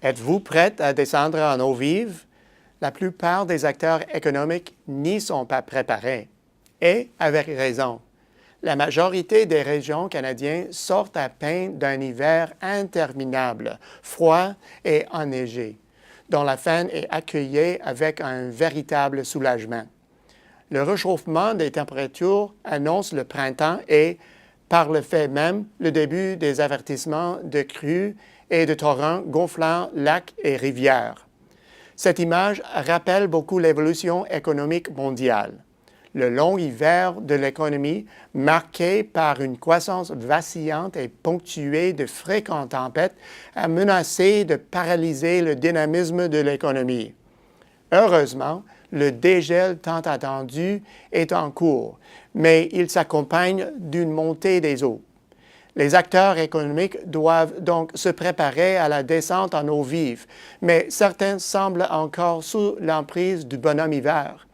Êtes-vous prête à descendre en eau vive? La plupart des acteurs économiques n'y sont pas préparés. Et avec raison. La majorité des régions canadiennes sortent à peine d'un hiver interminable, froid et enneigé, dont la fin est accueillie avec un véritable soulagement. Le réchauffement des températures annonce le printemps et, par le fait même, le début des avertissements de crues et de torrents gonflant lacs et rivières. Cette image rappelle beaucoup l'évolution économique mondiale. Le long hiver de l'économie, marqué par une croissance vacillante et ponctuée de fréquentes tempêtes, a menacé de paralyser le dynamisme de l'économie. Heureusement, le dégel tant attendu est en cours, mais il s'accompagne d'une montée des eaux. Les acteurs économiques doivent donc se préparer à la descente en eau vive, mais certains semblent encore sous l'emprise du bonhomme hiver.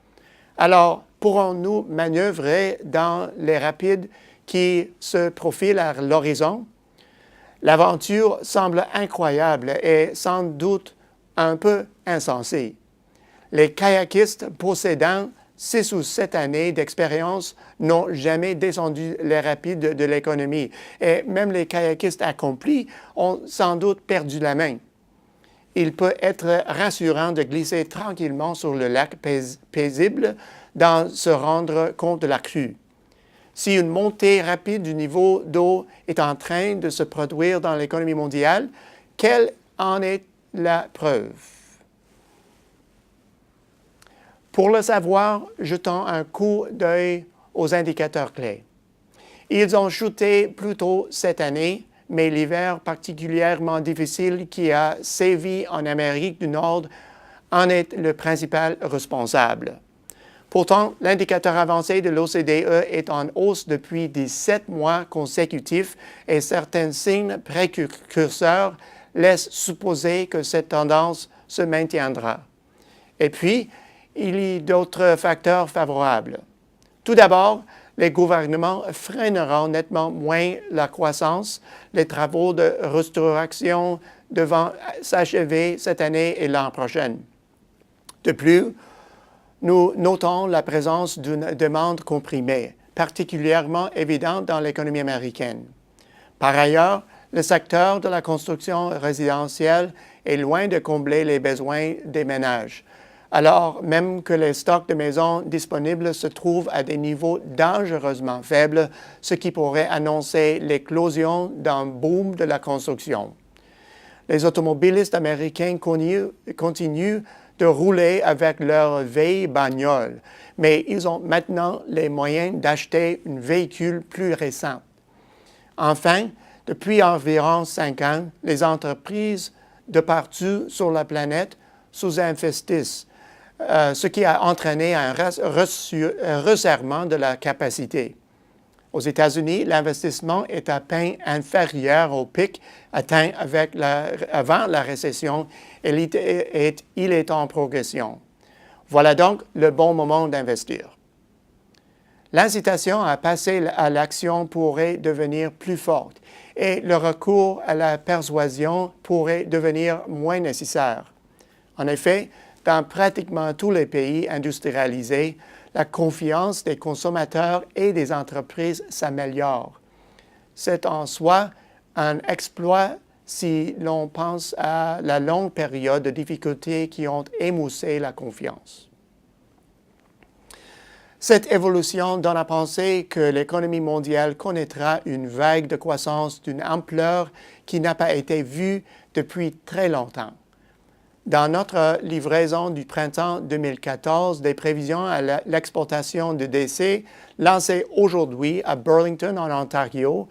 Alors, pourrons-nous manœuvrer dans les rapides qui se profilent à l'horizon? L'aventure semble incroyable et sans doute un peu insensée. Les kayakistes possédant 6 ou 7 années d'expérience n'ont jamais descendu les rapides de l'économie et même les kayakistes accomplis ont sans doute perdu la main. Il peut être rassurant de glisser tranquillement sur le lac paisible d'en se rendre compte de la crue. Si une montée rapide du niveau d'eau est en train de se produire dans l'économie mondiale, quelle en est la preuve? Pour le savoir, jetons un coup d'œil aux indicateurs clés. Ils ont chuté plus tôt cette année, mais l'hiver particulièrement difficile qui a sévi en Amérique du Nord en est le principal responsable. Pourtant, l'indicateur avancé de l'OCDE est en hausse depuis 17 mois consécutifs et certains signes précurseurs laissent supposer que cette tendance se maintiendra. Et puis, il y a d'autres facteurs favorables. Tout d'abord, les gouvernements freineront nettement moins la croissance, les travaux de restauration devant s'achever cette année et l'an prochain. De plus, nous notons la présence d'une demande comprimée, particulièrement évidente dans l'économie américaine. Par ailleurs, le secteur de la construction résidentielle est loin de combler les besoins des ménages, alors même que les stocks de maisons disponibles se trouvent à des niveaux dangereusement faibles, ce qui pourrait annoncer l'éclosion d'un boom de la construction. Les automobilistes américains continuent de rouler avec leur vieille bagnole, mais ils ont maintenant les moyens d'acheter un véhicule plus récent. Enfin, depuis environ 5 ans, les entreprises de partout sur la planète sous-investissent, ce qui a entraîné un resserrement de la capacité. Aux États-Unis, l'investissement est à peine inférieur au pic atteint avant la récession et il est en progression. Voilà donc le bon moment d'investir. L'incitation à passer à l'action pourrait devenir plus forte et le recours à la persuasion pourrait devenir moins nécessaire. En effet, dans pratiquement tous les pays industrialisés, la confiance des consommateurs et des entreprises s'améliore. C'est en soi un exploit si l'on pense à la longue période de difficultés qui ont émoussé la confiance. Cette évolution donne à penser que l'économie mondiale connaîtra une vague de croissance d'une ampleur qui n'a pas été vue depuis très longtemps. Dans notre livraison du printemps 2014 des prévisions à l'exportation de décès lancée aujourd'hui à Burlington, en Ontario,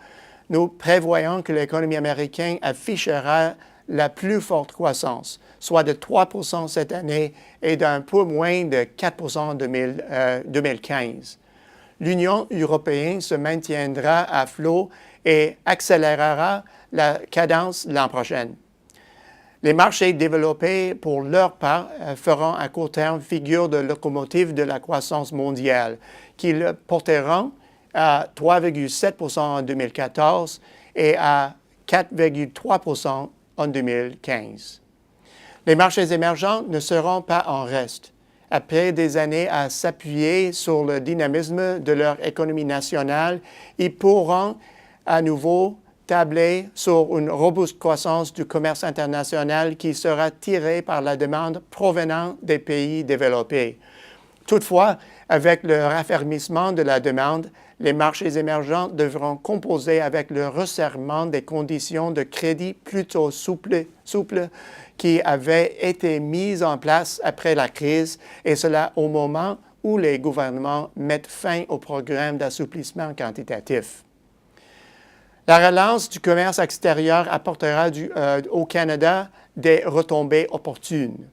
nous prévoyons que l'économie américaine affichera la plus forte croissance, soit de 3 % cette année et d'un peu moins de 4 % en 2015. L'Union européenne se maintiendra à flot et accélérera la cadence l'an prochain. Les marchés développés, pour leur part, feront à court terme figure de locomotive de la croissance mondiale, qu'ils porteront à 3,7 % en 2014 et à 4,3 % en 2015. Les marchés émergents ne seront pas en reste. Après des années à s'appuyer sur le dynamisme de leur économie nationale, ils pourront à nouveau tabler sur une robuste croissance du commerce international qui sera tirée par la demande provenant des pays développés. Toutefois, avec le raffermissement de la demande, les marchés émergents devront composer avec le resserrement des conditions de crédit plutôt souples qui avaient été mises en place après la crise, et cela au moment où les gouvernements mettent fin au programme d'assouplissement quantitatif. La relance du commerce extérieur apportera au Canada des retombées opportunes.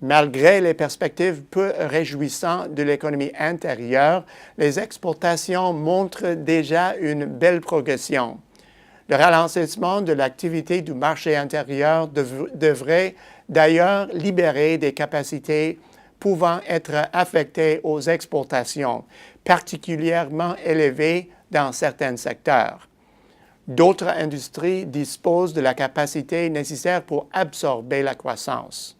Malgré les perspectives peu réjouissantes de l'économie intérieure, les exportations montrent déjà une belle progression. Le ralentissement de l'activité du marché intérieur devrait d'ailleurs libérer des capacités pouvant être affectées aux exportations, particulièrement élevées dans certains secteurs. D'autres industries disposent de la capacité nécessaire pour absorber la croissance.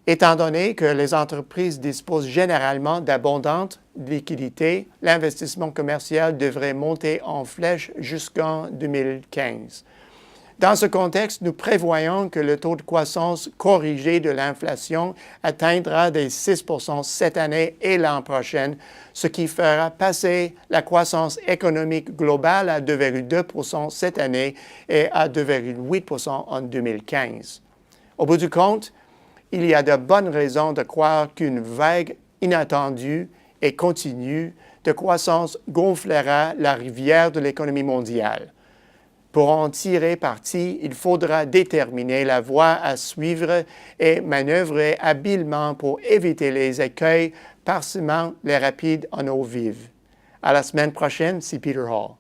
Étant donné que les entreprises disposent généralement d'abondantes liquidités, l'investissement commercial devrait monter en flèche jusqu'en 2015. Dans ce contexte, nous prévoyons que le taux de croissance corrigé de l'inflation atteindra des 6 % cette année et l'an prochain, ce qui fera passer la croissance économique globale à 2,2 % cette année et à 2,8 % en 2015. Au bout du compte, il y a de bonnes raisons de croire qu'une vague inattendue et continue de croissance gonflera la rivière de l'économie mondiale. Pour en tirer parti, il faudra déterminer la voie à suivre et manœuvrer habilement pour éviter les écueils parsemant les rapides en eau vive. À la semaine prochaine, c'est Peter Hall.